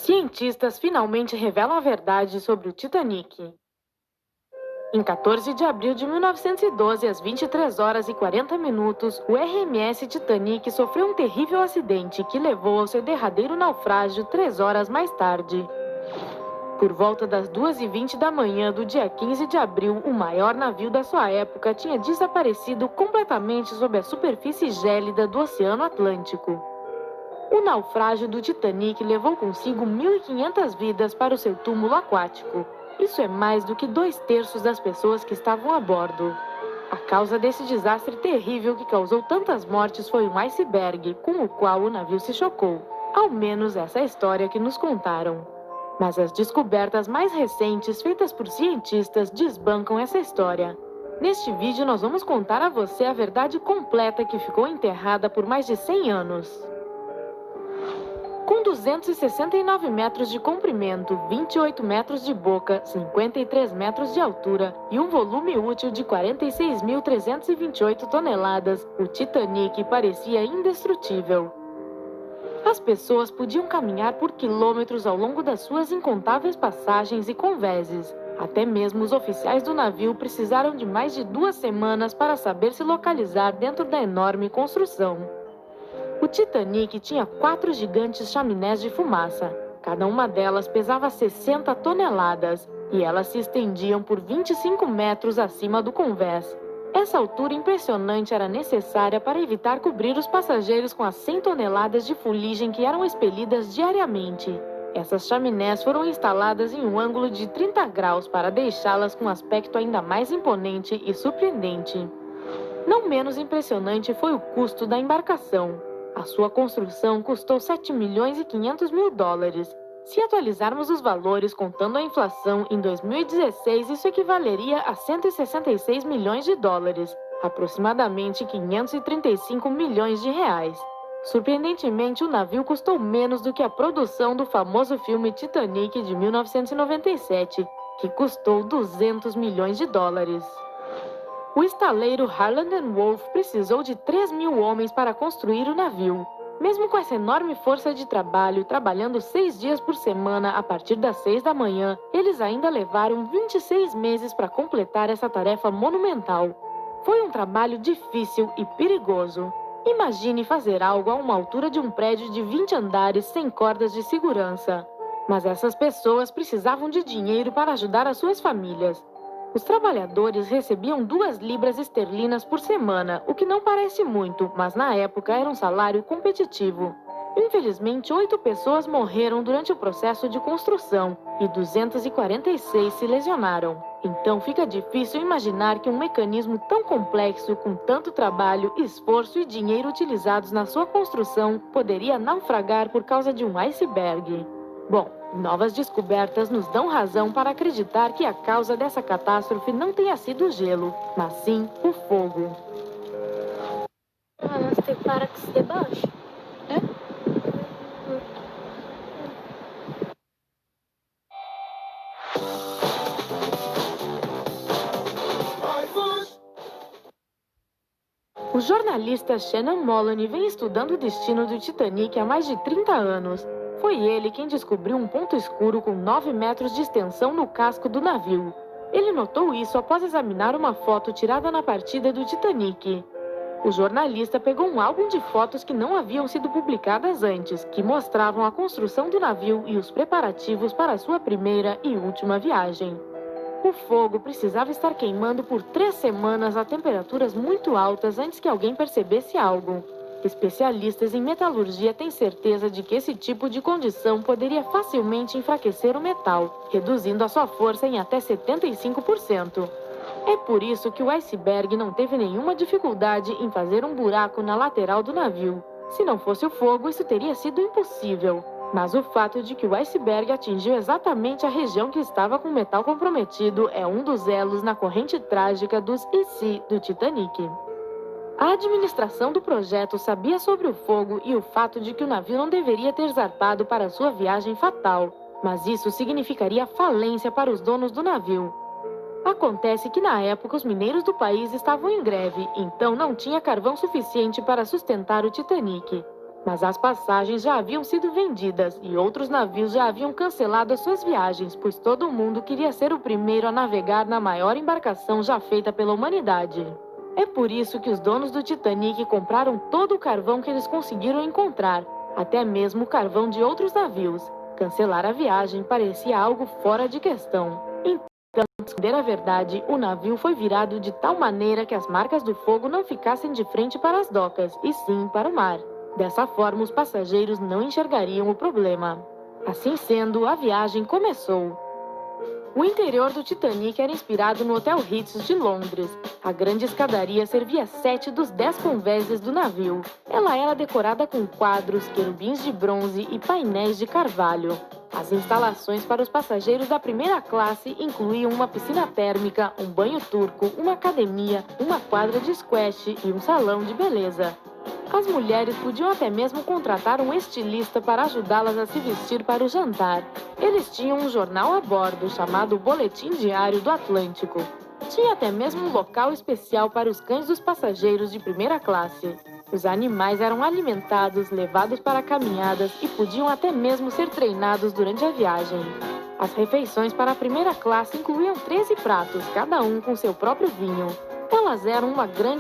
Cientistas finalmente revelam a verdade sobre o Titanic. Em 14 de abril de 1912, às 23 horas e 40 minutos, o RMS Titanic sofreu um terrível acidente que levou ao seu derradeiro naufrágio 3 horas mais tarde. Por volta das 2h20 da manhã do dia 15 de abril, o maior navio da sua época tinha desaparecido completamente sob a superfície gélida do Oceano Atlântico. O naufrágio do Titanic levou consigo 1.500 vidas para o seu túmulo aquático. Isso é mais do que 2/3 das pessoas que estavam a bordo. A causa desse desastre terrível que causou tantas mortes foi um iceberg, com o qual o navio se chocou. Ao menos essa é a história que nos contaram. Mas as descobertas mais recentes feitas por cientistas desbancam essa história. Neste vídeo nós vamos contar a você a verdade completa que ficou enterrada por mais de 100 anos. Com 269 metros de comprimento, 28 metros de boca, 53 metros de altura e um volume útil de 46.328 toneladas, o Titanic parecia indestrutível. As pessoas podiam caminhar por quilômetros ao longo das suas incontáveis passagens e convéses. Até mesmo os oficiais do navio precisaram de mais de 2 semanas para saber se localizar dentro da enorme construção. O Titanic tinha 4 gigantes chaminés de fumaça. Cada uma delas pesava 60 toneladas e elas se estendiam por 25 metros acima do convés. Essa altura impressionante era necessária para evitar cobrir os passageiros com as 100 toneladas de fuligem que eram expelidas diariamente. Essas chaminés foram instaladas em um ângulo de 30 graus para deixá-las com um aspecto ainda mais imponente e surpreendente. Não menos impressionante foi o custo da embarcação. A sua construção custou 7.500.000 dólares. Se atualizarmos os valores contando a inflação, em 2016 isso equivaleria a 166 milhões de dólares, aproximadamente 535 milhões de reais. Surpreendentemente, o navio custou menos do que a produção do famoso filme Titanic de 1997, que custou 200 milhões de dólares. O estaleiro Harland & Wolff precisou de 3.000 homens para construir o navio. Mesmo com essa enorme força de trabalho, trabalhando 6 dias por semana a partir das 6 da manhã, eles ainda levaram 26 meses para completar essa tarefa monumental. Foi um trabalho difícil e perigoso. Imagine fazer algo a uma altura de um prédio de 20 andares sem cordas de segurança. Mas essas pessoas precisavam de dinheiro para ajudar as suas famílias. Os trabalhadores recebiam 2 libras esterlinas por semana, o que não parece muito, mas na época era um salário competitivo. Infelizmente, 8 pessoas morreram durante o processo de construção e 246 se lesionaram. Então fica difícil imaginar que um mecanismo tão complexo, com tanto trabalho, esforço e dinheiro utilizados na sua construção, poderia naufragar por causa de um iceberg. Bom, novas descobertas nos dão razão para acreditar que a causa dessa catástrofe não tenha sido o gelo, mas sim o fogo. Nós temos que parar com esse deboche. O jornalista Shannon Moloney vem estudando o destino do Titanic há mais de 30 anos. Foi ele quem descobriu um ponto escuro com 9 metros de extensão no casco do navio. Ele notou isso após examinar uma foto tirada na partida do Titanic. O jornalista pegou um álbum de fotos que não haviam sido publicadas antes, que mostravam a construção do navio e os preparativos para sua primeira e última viagem. O fogo precisava estar queimando por 3 semanas a temperaturas muito altas antes que alguém percebesse algo. Especialistas em metalurgia têm certeza de que esse tipo de condição poderia facilmente enfraquecer o metal, reduzindo a sua força em até 75%. É por isso que o iceberg não teve nenhuma dificuldade em fazer um buraco na lateral do navio. Se não fosse o fogo, isso teria sido impossível. Mas o fato de que o iceberg atingiu exatamente a região que estava com o metal comprometido é um dos elos na corrente trágica dos "e se" do Titanic. A administração do projeto sabia sobre o fogo e o fato de que o navio não deveria ter zarpado para sua viagem fatal, mas isso significaria falência para os donos do navio. Acontece que na época os mineiros do país estavam em greve, então não tinha carvão suficiente para sustentar o Titanic. Mas as passagens já haviam sido vendidas e outros navios já haviam cancelado as suas viagens, pois todo mundo queria ser o primeiro a navegar na maior embarcação já feita pela humanidade. É por isso que os donos do Titanic compraram todo o carvão que eles conseguiram encontrar, até mesmo o carvão de outros navios. Cancelar a viagem parecia algo fora de questão. Então, para esconder a verdade, o navio foi virado de tal maneira que as marcas do fogo não ficassem de frente para as docas, e sim para o mar. Dessa forma, os passageiros não enxergariam o problema. Assim sendo, a viagem começou. O interior do Titanic era inspirado no Hotel Ritz de Londres. A grande escadaria servia 7 dos 10 convéses do navio. Ela era decorada com quadros, querubins de bronze e painéis de carvalho. As instalações para os passageiros da primeira classe incluíam uma piscina térmica, um banho turco, uma academia, uma quadra de squash e um salão de beleza. As mulheres podiam até mesmo contratar um estilista para ajudá-las a se vestir para o jantar. Eles tinham um jornal a bordo chamado Boletim Diário do Atlântico. Tinha até mesmo um local especial para os cães dos passageiros de primeira classe. Os animais eram alimentados, levados para caminhadas e podiam até mesmo ser treinados durante a viagem. As refeições para a primeira classe incluíam 13 pratos, cada um com seu próprio vinho. Elas eram uma grande